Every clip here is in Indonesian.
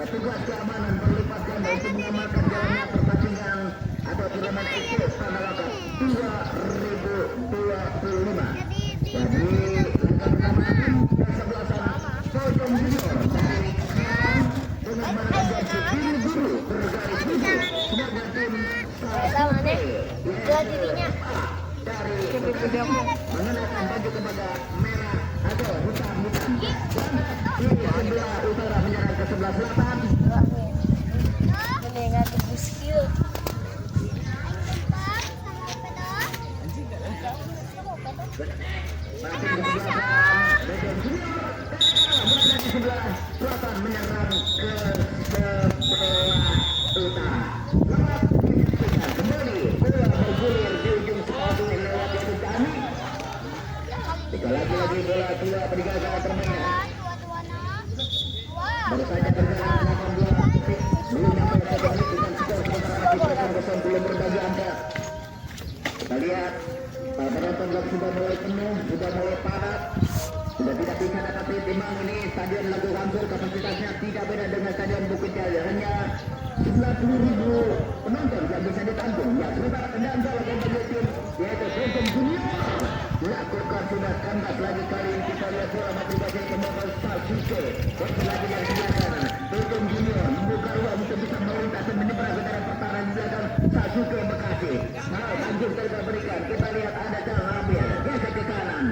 Petugas keamanan berlipat ganda untuk mengamankan jalannya pertandingan atau turnamen FC Tanawakan 2025. Jadi langkah pertama kesebelasan Pojok Junior dari Serang dengan mengajak tim guru bergaris biru, sedangkan tim dari mengenakan baju kepada merah atau hitam-hitam. Di sebelah utara menyerang ke sebelah selatan. Mendengar di skill. Berada di sebelah selatan menyerang ke sebelah utara. Kembali bola bergulir di ujung sepatu yang lewat itu kami. Tiga lagi bola dua peninggalan permainan. Baru saja berjalan 18 detik belum sampai 1 menit dengan skor sementara kita belum berbagi angka. Kita lihat penonton sudah mulai penuh, sudah mulai padat, sudah tidak bisa dapat timbang. Ini stadion Lago Hampur, kapasitasnya tidak beda dengan stadion Bukit Jaya, hanya 90.000 penonton yang bisa ditampung. Ya, sementara tendangan bola yang berjuang yaitu Pojok Junior lakukan sudah kandas lagi kali ini. Kita lihat bola masih baca kembali Sasuke lagi dari sebelah kanan. Pojok Junior membuka ruang untuk bisa melintas dan menyeberang ke dalam pertahanan di belakang Sasuke Bekasi. Lanjut kita berikan, kita lihat ada Jalan Ambil geser ke kanan.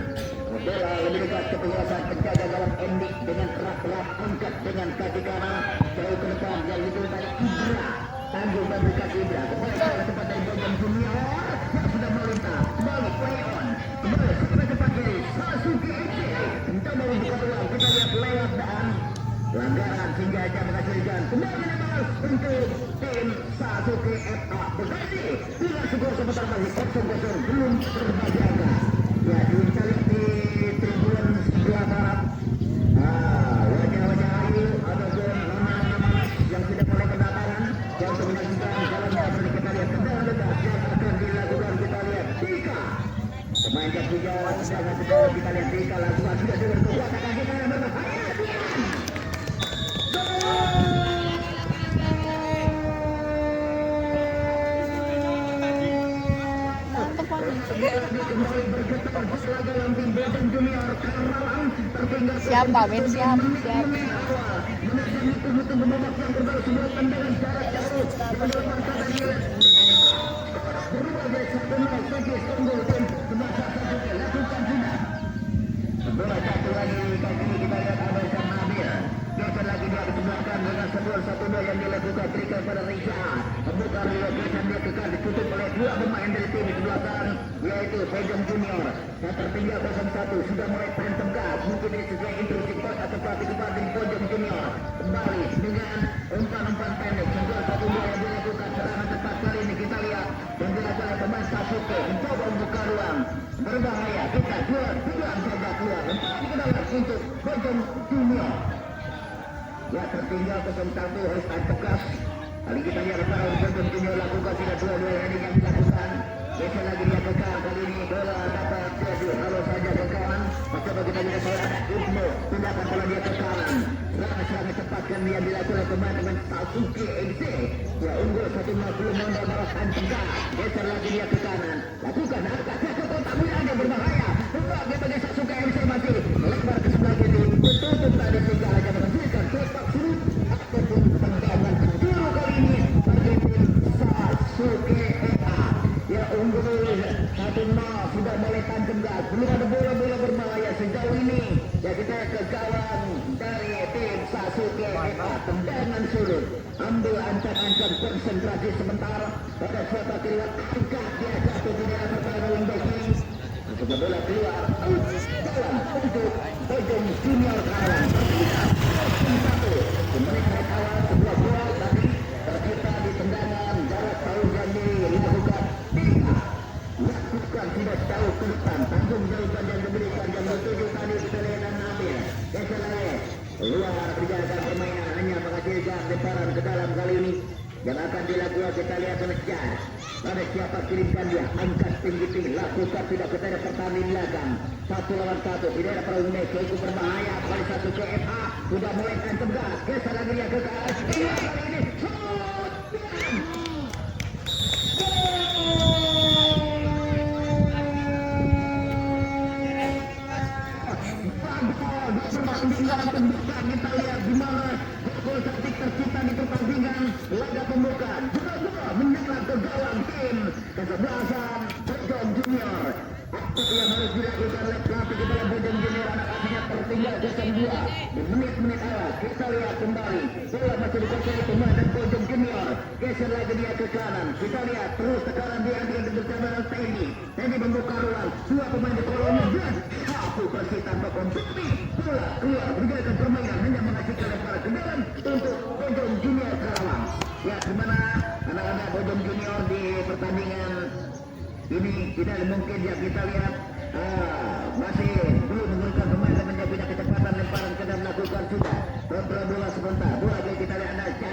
Bola lebih dekat ke penguasaan penjaga gawang Endi dengan keras angkat dengan kaki kanan jauh ke depan yang diturunkan Ibra. Tanggung dan berikan Ibra kepada tempat dari Pojok Junior yang sudah melintas balik play on kembali ke tempat kiri Sasuke mencoba membuka peluang. Kita lihat lewat dan pelanggaran sehingga aja menghasilkan kembali lepas untuk tim Sasuke FA Bekasi dengan skor sebentar lagi 0-0 belum berbagi angka. Ya, kita lihat di tribun sebelah barat wajah-wajah ayu ataupun nama-nama yang sudah mulai kedatangan yang untuk menyaksikan jalannya seperti kita lihat tendangan legas yang akan dilakukan. Kita lihat Tika pemain ketiga sedangkan sekarang kita lihat Tika lakukan sudah dengan kekuatan kaki kanan berbahaya. Siapa Ben siapa? Bola satu lagi kali ini kita lihat ada Nabil. Geser lagi dia ke belakang dengan sebuah 1-2 yang dilakukan berikan pada Risa. Membuka ruang geser dia kekal ditutup oleh dua pemain dari tim di belakang yaitu Pojok Junior. Yang tertinggal 0-1 sudah mulai berantem gas. Mungkin ini sesuai instruksi coach atau pelatih kepada Pojok Junior. Kembali dengan umpan-umpan pendek. Sebuah 1-2 yang dilakukan serangan tepat kali ini kita lihat yang dilakukan oleh pemain Sasuke mencoba membuka ruang. Berbahaya, kita jual saja keluar ke dalam untuk Pojok Junior. Ya, tertinggal 0-1 harus tahan tegas. Kali kita lihat para Pojok Junior lakukan tidak dua-dua yang dilakukan. Geser lagi dia ke kanan, kali ini bola dapat jadi halo saja ke kanan. Coba kita lihat saya ada Ibnu pindahkan bola dia ke kanan. Serangan cepat kan dia dilakukan pemain Sasuke MC. Ya, unggul 1-0 belum mendapatkan tegas. Geser lagi dia ke kanan. Lakukan angkatnya ke kotak yang berbahaya. Bukan dia bagi Sasuke MC masih melebar ke sebelah kiri. Betul tadi sehingga hanya menghasilkan kotak surut ataupun tendangan biru kali ini bagi tim Sasuke FA. Ya, unggul 1-0 sudah mulai tancap gas. Belum ada bola-bola berbahaya sejauh ini. Ya, kita ke gawang dari tim Sasuke FA. Tendangan surut. Ambil ancam-ancam konsentrasi sementara pada suatu kirian angkat dia jatuh di dalam pertahanan yang baik. Sebuah bola keluar dalam untuk Pojok Junior kawan. Satu menit awal sebuah bola tadi tercipta di tendangan jarak jauh yang dilakukan Tika. ke depan. Tanggung jawab yang diberikan jam 7 tadi kita lihat dan Nabil. Keselai luar berjalan permainan hanya menghasilkan lemparan ke dalam kali ini. Yang akan dilakukan kita lihat mengejar. Pada siapa kirimkan dia, angkat tinggi-tinggi, lakukan tidak kepada pertanding belakang. 1 lawan 1, tidak ada perunding, cukup berbahaya. Kali 1 ke FA, sudah mulai ancam gas. Kesalahan dia ke atas. Iya kali ini, shoot! Kita lihat di mana gol cantik tercipta di pertandingan laga pembukaan. Juga menyerang ke gawang tim kesebelasan Bojong Junior. Apa yang harus dilakukan oleh pelatih kepala Bojong Junior anak asuhnya tertinggal 0-2 di menit-menit awal. Kita lihat kembali bola masih dikuasai pemain dan Bojong Junior. Geser lagi dia ke kanan. Kita lihat terus tekanan diambil bersama Teddy. Teddy membuka ruang. Dua pemain di kolomnya dan satu bersih tanpa kompromi. Bola keluar menjalankan permainan hanya menghasilkan lemparan ke dalam untuk Bojong Junior Karawang. Ya, gimana anak-anak Bojong Junior di pertandingan ini tidak mungkin ya kita lihat masih belum menggunakan pemain dan menjaga kecepatan lemparan ke dalam lakukan sudah kontrol bola sebentar. Bola kita lihat ada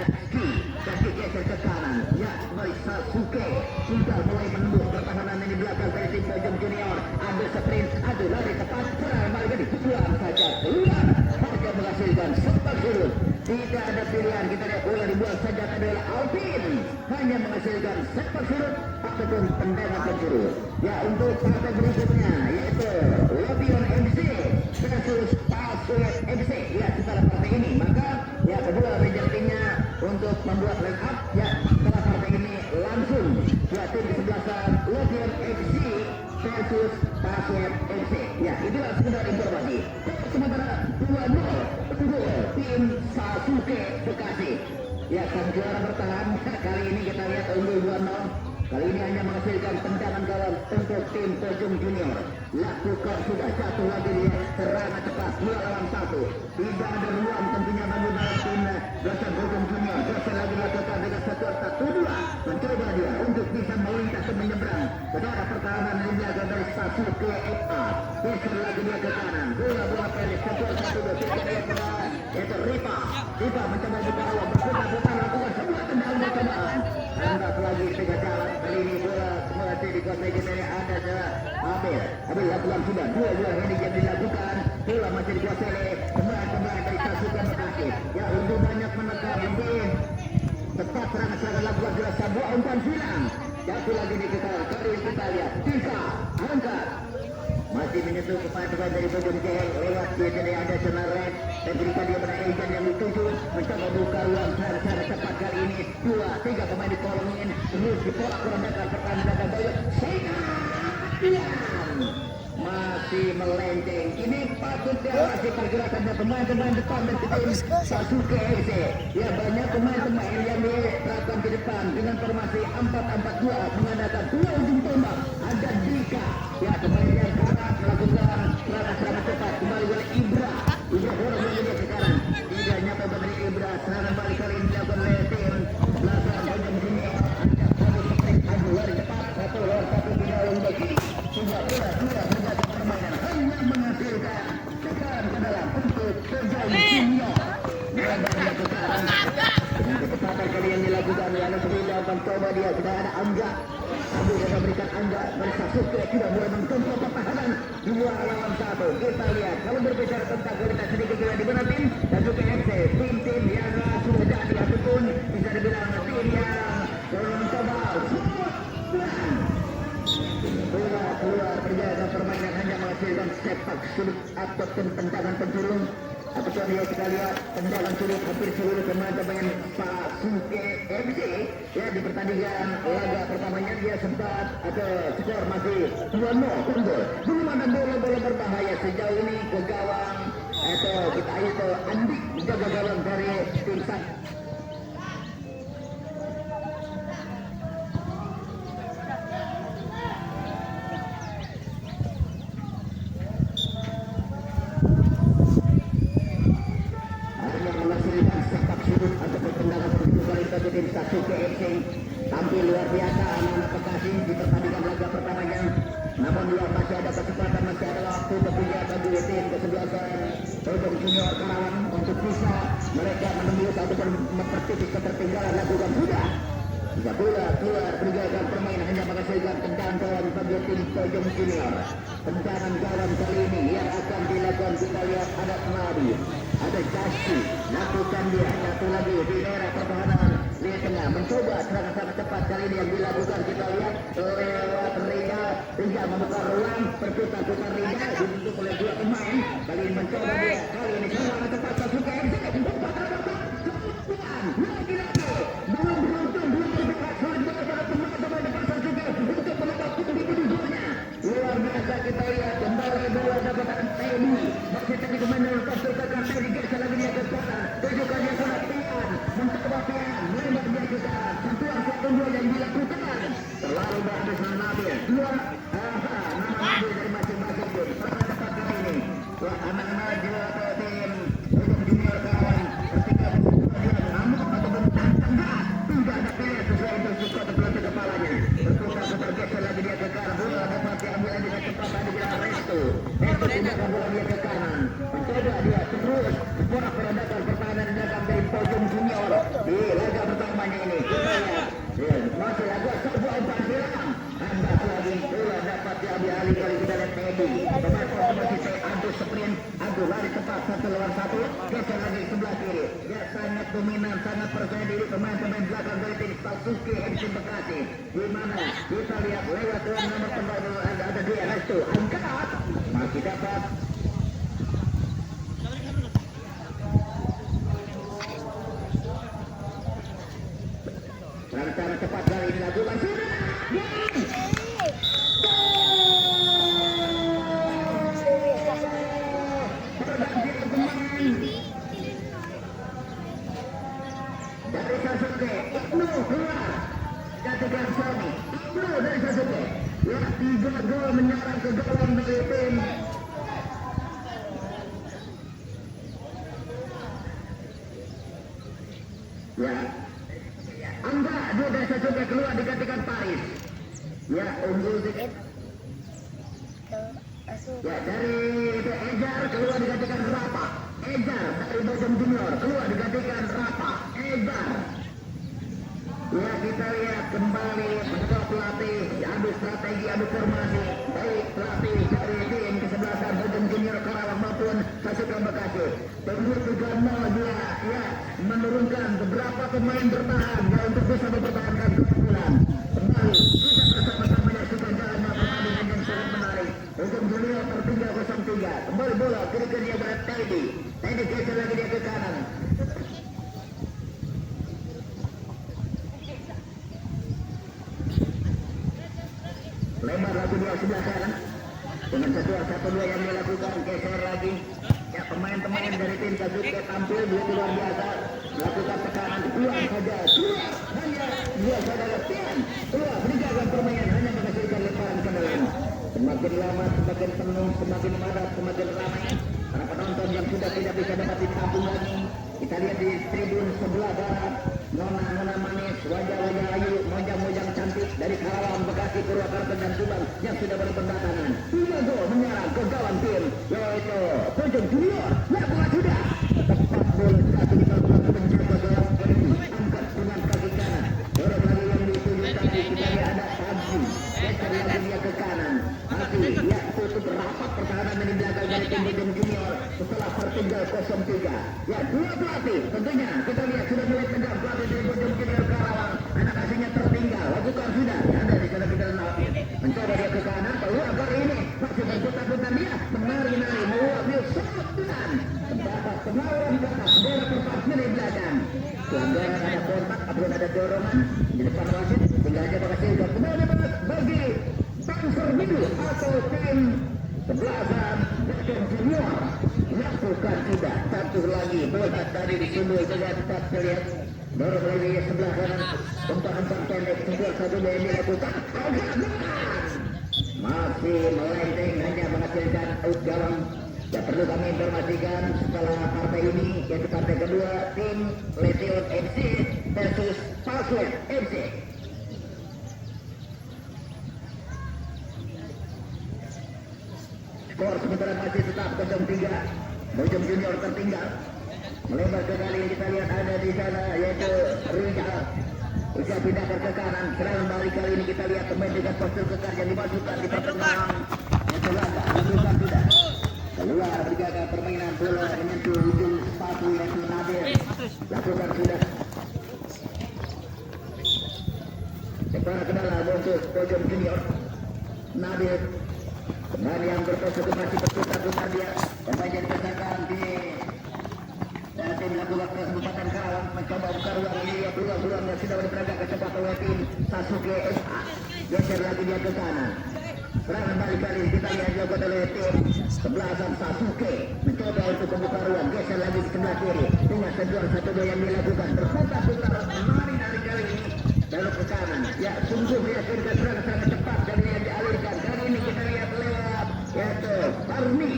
Jaki geser ke kanan. Ya, kembali Sasuke sudah mulai menembus pertahanan di belakang dari tim Bojong Junior. Ada sprint, ada lari tepat, serang balik di pukulan saja keluar. Harga menghasilkan sempat surut. Tidak ada pilihan, kita lihat bola dibuang saja adalah Alvin. Hanya menghasilkan sempat surut ataupun tendangan penjuru. Ya, untuk partai berikutnya yaitu Lobion MC versus Paswet MC. Ya, setelah partai ini maka ya kedua major timnya untuk membuat line up. Ya, setelah partai ini langsung ya tim kesebelasan Lobion MC versus Paswet MC. Ya, itulah sekedar informasi. Sementara 2-0 untuk tim Sasuke Bekasi. Ya, sang juara bertahan. Kali ini kita lihat unggul 2-0. Kali ini hanya menghasilkan tendangan gawang untuk tim Bojong Junior. Lakukan sudah satu lagi dia serangan cepat 2 lawan 1. Tidak ada ruang tentunya bagi tim Dosen Bojong Junior. Dosen lagi lakukan dengan 1-2. Mencoba dia untuk bisa melintas dan menyeberang. Saudara pertahanan yang dijaga dari Sasuke FA. Geser lagi dia ke kanan. Bola pendek 1-2. Tidak dia ke yaitu Ripa. Ripa mencoba buka ruang. Berputar-putar lakukan sebuah tendangan cobaan. Angkat lagi tengah jalan. Kali ini bola masih dikuasai dari ada Abel lakukan sudah 2-2 ini yang dilakukan. Bola masih dikuasai oleh pemain-pemain dari Sasuke Bekasi. Ya, untuk banyak menekan lebih tepat serangan-serangan lakukan sudah sebuah umpan silang. Jatuh lagi di kita. Kali ini kita lihat bisa angkat. Masih menyentuh pemain-pemain dari Bojong Junior lewat dia jadi ada zona red dan berikan dia pada Ejan yang dituju mencoba buka ruang secara cepat kali ini 2-3 pemain dikolongin terus dipola kurangkan pertandingan dan bayar sehingga masih melenceng. Ini patut diawasi pergerakannya pemain-pemain depan dan tim Sasuke FC. Ya, banyak pemain-pemain yang diterapkan di depan dengan formasi 4-4-2 mengandalkan 2 ujung tombak. Ada Dika, ya pemain yang sangat melakukan serangan-serangan cepat kembali oleh Ibra bola yang sekarang tidak nyapa dari Ibra. Serangan balik kali ini dilakukan oleh tim belakang Bojong Junior. Angkat satu seperti adu lari cepat 1 lawan 1 tidak lagi. Sudah menjadi permainan hanya menghasilkan sekarang ke dalam untuk Bojong Junior. Dengan kecepatan kali yang dilakukan yang sudah mencoba dia sudah ada Angga. Abu sudah berikan Angga dari Sasuke sudah mulai mencontoh pertahanan 2 lawan 1. Kita lihat kalau berbicara tentang kualitas sedikit sudah di mana tim dan juga FC tim yang sudah jadi ataupun bisa dibilang tim yang mencoba bola keluar perjalanan permainan hanya menghasilkan sepak sulit ataupun tendangan penjuru. Apakah dia kita lihat tendangan sulit hampir seluruh pemain Sasuke FC ya di pertandingan laga pertamanya dia sempat atau skor masih 2-0 unggul. Belum ada bola-bola berbahaya sejauh ini ke gawang atau kita itu Andi jaga gawang dari tim Sasuke. Tim Sasuke FC tampil luar biasa anak-anak Bekasi di pertandingan laga pertamanya. Namun dia masih ada Junior Karawang untuk bisa mereka menembus ataupun mempertipis ketertinggalan lakukan sudah. Tidak bola keluar berjalan permainan hanya menghasilkan tendangan gawang bagi tim Pojong Junior. Tendangan gawang kali ini yang akan dilakukan kita lihat ada Nabi, ada Jasi, lakukan dia satu lagi di daerah pertahanan di tengah mencoba serangan sangat cepat kali ini yang dilakukan kita lihat lewat Riga membuka ruang berputar-putar Riga dibentuk oleh dua pemain kali ini mencoba dia kali ini serangan cepat Sasuke lagi-lagi belum beruntung belum berdekat selanjutnya pada pemain-pemain depan Sasuke untuk menembak tujuh-tujuhnya luar biasa kita lihat kembali bola dapatkan Teddy masih tadi pemain dalam pasir ke kanan Teddy geser lagi dia ke kanan tujukan dia ke Pian mencoba Pian menembak dia ke kanan sentuhan satu dua yang dilakukan terlalu berhabis Nabil dua nama Nabil dari masing-masing tim pada tempat kali ini wah anak maju atau tim Pojong Junior Karawang ketika dia mengamuk atau mentantang tidak ada pilihan sesuai instruksi atau pelatih kepalanya berputar-putar geser lagi dia ke kanan bola dapat diambil dengan cepat tadi bilang Resto pindahkan bola dia ke kanan mencoba dia terus porak-porandakan pertahanan datang dari Pojong Junior di laga pertamanya ini kita lihat masih agak sebuah umpan silang hambat lagi bola dapat diambil alih kali kita lihat Teddy pemain masih Agus sprint Agus lari cepat satu lawan satu geser lagi sebelah kiri dia sangat dominan sangat percaya diri pemain-pemain belakang dari tim Sasuke MC Bekasi di mana kita lihat lewat nomor pembawa ada dia Resto angkat masih dapat serangan cepat kali ini dilakukan sudah pergantian pemain dari Sasuke Ibnu keluar jatuhkan Sony Ibnu dari Sasuke ya 3 gol menyerang ke gawang dari tim ya Angga dia dari Sasuke keluar digantikan Paris ya unggul sedikit ya dari itu Ejar keluar digantikan Rapa Ejar dari Pojong Junior keluar digantikan Rapa Ejar ya kita lihat kembali bahwa pelatih adu strategi adu formasi baik pelatih dari tim kesebelasan Pojong Junior Karawang maupun Sasuke Bekasi tembus 3-0 dia ya menurunkan beberapa pemain bertahan ya untuk bisa mempertahankan keunggulan kembali kita bersama-sama menyaksikan jalannya pertandingan yang sangat menarik Pojong Junior tertinggal 0-3 kembali bola kiri ke dia berat Teddy geser lagi dia ke kanan lebar lagi dia sebelah kanan dengan satu dua yang dilakukan geser lagi ya pemain-pemain dari tim Sasuke tampil begitu luar biasa melakukan tekanan keluar saja hanya dua saudara Pian keluar meninggalkan permainan hanya menghasilkan lemparan ke dalam semakin lama semakin penuh semakin padat semakin ramai para penonton yang sudah tidak bisa dapat ditampung lagi kita lihat di tribun sebelah barat nona manis wajah-wajah ayu mojang-mojang cantik dari Karawang Bekasi Purwakarta dan Subang yang sudah berpendatangan 3 gol menyerang ke gawang tim yaitu Pojong Junior lakukan sudah tepat bola satu di belakang penjaga gawang ini angkat dengan kaki kanan dorong lagi yang dituju kaki kita lihat ada Sabzi geser lagi dia ke kanan masih dia tutup rapat pertahanan di belakang dari tim Pojong Junior setelah tertinggal 0-3 ya dua pelatih tentunya kita lihat sudah mulai tegang pelatih dari Pojong Junior Karawang anak asingnya tertinggal lakukan sudah ada di sana kita lihat mencoba dia ke kanan peluang kali ini masih berputar-putar dia menari-nari meluap dia sangat tenang terdapat penawaran ke atas bola terpasnya di belakang pelanggaran ada kontak ataupun ada dorongan di depan wasit tinggal aja menghasilkan kembali bagi Panzer Biru atau tim sebelasan Pojong Junior lakukan sudah satu lagi bola tadi disundul saja tetap terlihat dorong lagi sebelah kanan umpan pendek sebuah satu yang dilakukan masih melenceng hanya menghasilkan out gawang ya perlu kami informasikan setelah partai ini yaitu partai kedua tim Lesion FC versus Paslet FC skor sementara masih tetap 0-3 Bojong Junior tertinggal. Melebar ke kali kita lihat ada di sana yaitu Rizal. Usia pindahkan ke kanan. Serangan balik kali ini kita lihat pemain dengan postur kekar yang dimasukkan di pertengahan. Yang terlangkah lakukan sudah. Keluar berjaga permainan bola menyentuh ujung sepatu yaitu Nabil. Lakukan sudah. Depan ke dalam untuk Bojong Junior. Nabil. Pemain yang berpostur masih berputar-putar dia. Pemain yang dikatakan di tim lakukan kesempatan kawan mencoba buka ruang ini ya peluang yang sudah berperagak kecepatan oleh tim Sasuke SA. Geser lagi dia ke sana. Serangan balik kali kita lihat dilakukan oleh tim sebelasan Sasuke mencoba untuk membuka ruang, geser lagi di sebelah kiri dengan seduar satu gol yang dilakukan berputar-putar lari dari kali ini belok ke kanan. Ya sungguh meyakinkan serangan cepat dari yang dialirkan. Kali ini kita lihat lewat yaitu Parmi.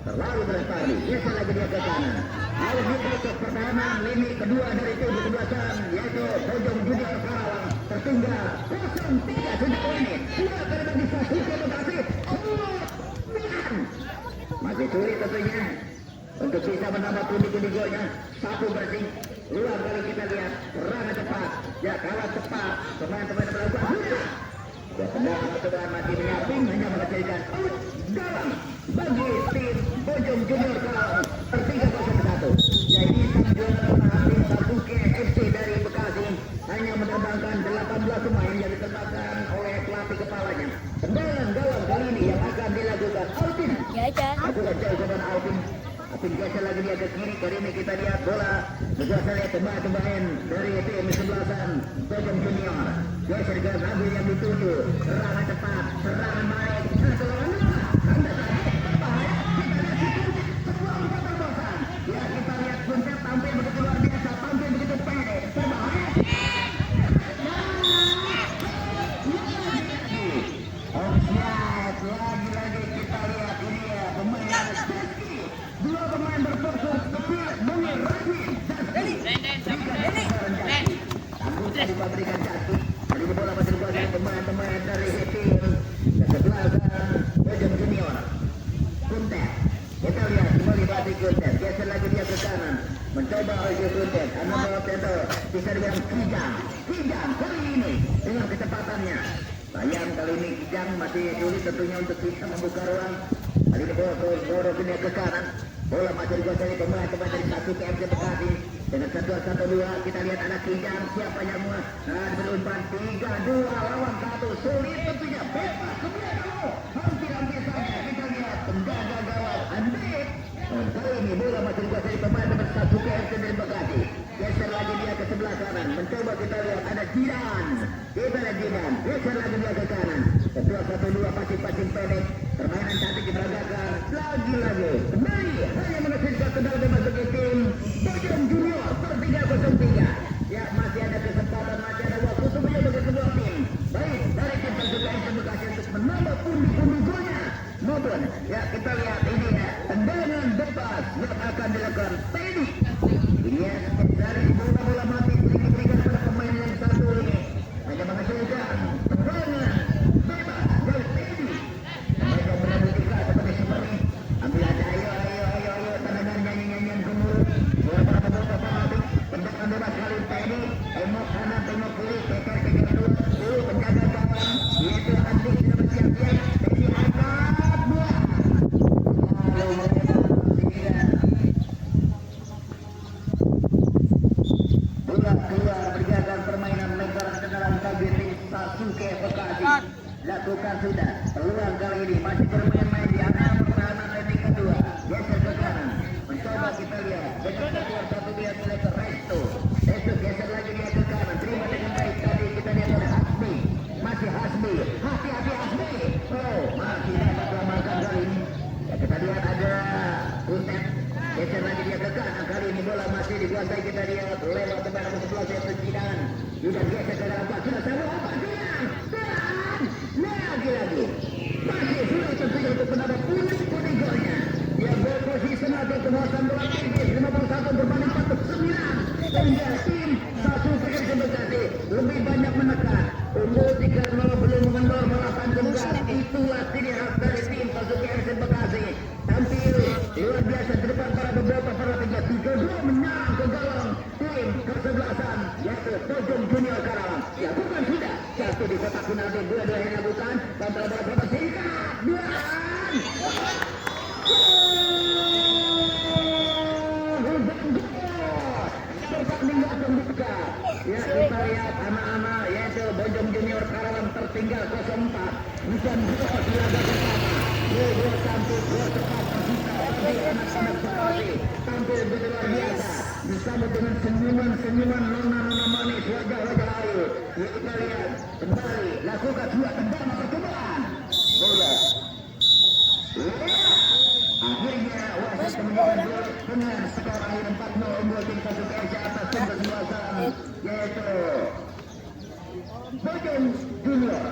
Terlalu berat Parmi, geser lagi dia ke kanan. Harus ditutup pertahanan lini kedua dari tim kesebelasan yaitu Bojong Junior Karawang tertinggal 0-3 sudah ini. Dua kali bagi Sasuke Bekasi. Masih sulit tentunya untuk bisa menambah pundi-pundi golnya. Satu bersih. Luar kali kita lihat serangan cepat. Ya kalah cepat. Pemain-pemain melakukan sudah. Ya tendangan sudah masih menyamping hanya menghasilkan out dalam bagi tim Bojong Junior Karawang tertinggal 0-1. Jadi sang juara tim Sasuke FC dari Bekasi hanya menerbangkan 18 pemain yang ditembakkan oleh pelatih kepalanya. Tendangan gawang kali ini yang akan dilakukan Alvin. Ya aja. Aku jauh kepada Alvin. Alvin geser lagi dia ke kiri. Kali ini kita lihat bola bergeser lihat pemain dari tim sebelasan Bojong Junior. Geser ke Nabil yang dituju. Serangan cepat, serangan baik. Ya kita lihat Kuncep tampil begitu luar biasa, tampil begitu pede, berbahaya. Offside, lagi-lagi kita lihat ini ya pemain Rizky. Dua pemain berfokus kecil, Bumi Rashid. Tangguh tadi pabrikan jatuh. Kali ini bola masih dikuasai pemain-pemain dari tim kesebelasan Bojong Junior. Kuncep. Kita lihat kembali balik Kuntet, geser lagi dia ke kanan, mencoba oleh Kuntet, Anabot itu bisa dibilang Kijang kali ini dengan kecepatannya. Sayang kali ini Kijang masih sulit tentunya untuk bisa membuka ruang. Kali ini bola dunia ke kanan, bola masih dikuasai pemain-pemain dari Sasuke FC Bekasi. Dengan 1-2 kita lihat ada Kijang siapa yang berumpan 3-2 lawan 1 sulit tentunya bebas kemudian hampir saja kita lihat penjaga gawang Andit. Kali ini bola masih dikuasai pemain Sasuke FC dari Bekasi. Geser lagi dia ke sebelah kanan. Mencoba kita lihat ada Jidan. Kita lihat Jidan. Geser lagi dia ke kanan. Ketua 1-2 passing pendek. Permainan cantik diperagakan. Lagi-lagi. Kembali hanya menghasilkan tendangan bebas bagi tim Bojong Junior per 3-0-3. Ya masih ada kesempatan, masih ada waktu semuanya bagi kedua tim. Baik dari tim Sasuke FC Bekasi untuk menambah pundi-pundi golnya. Maupun ya kita lihat ini ya tendangan bebas yang akan dilakukan Teddy. Ini ya dari bola-bola mati diberikan pada pemain yang satu ini hanya menghasilkan tendangan bebas dari Teddy. Pemain yang menanggung seperti seperti ambil aja ayo tendangan nyanyi-nyanyian gemuruh. Bola para pemain mati tendangan bebas kali Teddy. Tengok kanan tengok kiri keker dulu. Penjaga gawang yaitu Andik sudah bersiap-siap. Teddy angkat. Keluar berjaga permainan lebar ke dalam tabir tim Sasuke Bekasi. Lakukan sudah peluang kali ini masih bermain-main di area pertahanan lini kedua. Geser ke kanan. Mencoba kita lihat dengan keluar satu dia mulai ke Resto. Geser lagi dia ke kanan. Terima dengan baik tadi kita lihat oleh Hasbi. Masih Hasbi. Hati-hati Hasbi. Oh masih dapat melamarkan kali ini. Ya, kita lihat ada Kuntet. Geser lagi dia ke kanan. Kali ini bola masih dikuasai kita lihat lewat teman nomor 11 yaitu Jidan. Jidan geser ke dalam sudah sama apa Jidan. Lagi-lagi masih sulit tentunya untuk menambah pundi-pundi golnya. Dia berposisi senaja penguasaan bola tinggi 51 berbanding 49. Sehingga tim Sasuke FC Bekasi lebih banyak menekan. Unggul 3-0 belum mengendor malah tanggung gas. Itulah ciri khas dari tim Sasuke FC Bekasi. Tampil luar biasa di depan kesebelasan yaitu Bojong Junior Karawang. Ya bukan sudah satu di kotak penalti, dua-duanya lakukan kontrol bola singkat dan pertandingan akan dibuka. Ya kita lihat anak-anak yaitu Bojong Junior Karawang tertinggal 0-4. Bukan dua di laga pertama. Dua cantik, dua cepat tersisa oleh anak-anak Betawi. Tampil luar biasa. Disambut dengan senyuman-senyuman nona-nona manis, wajah-wajah ayu. Ya kita lihat kembali lakukan dua tendangan percobaan. Bola. Akhirnya wasit menunjukkan gol dengan skor akhir 4-0 unggul tim satu KRC atas tim kesebelasan yaitu Bojong Junior.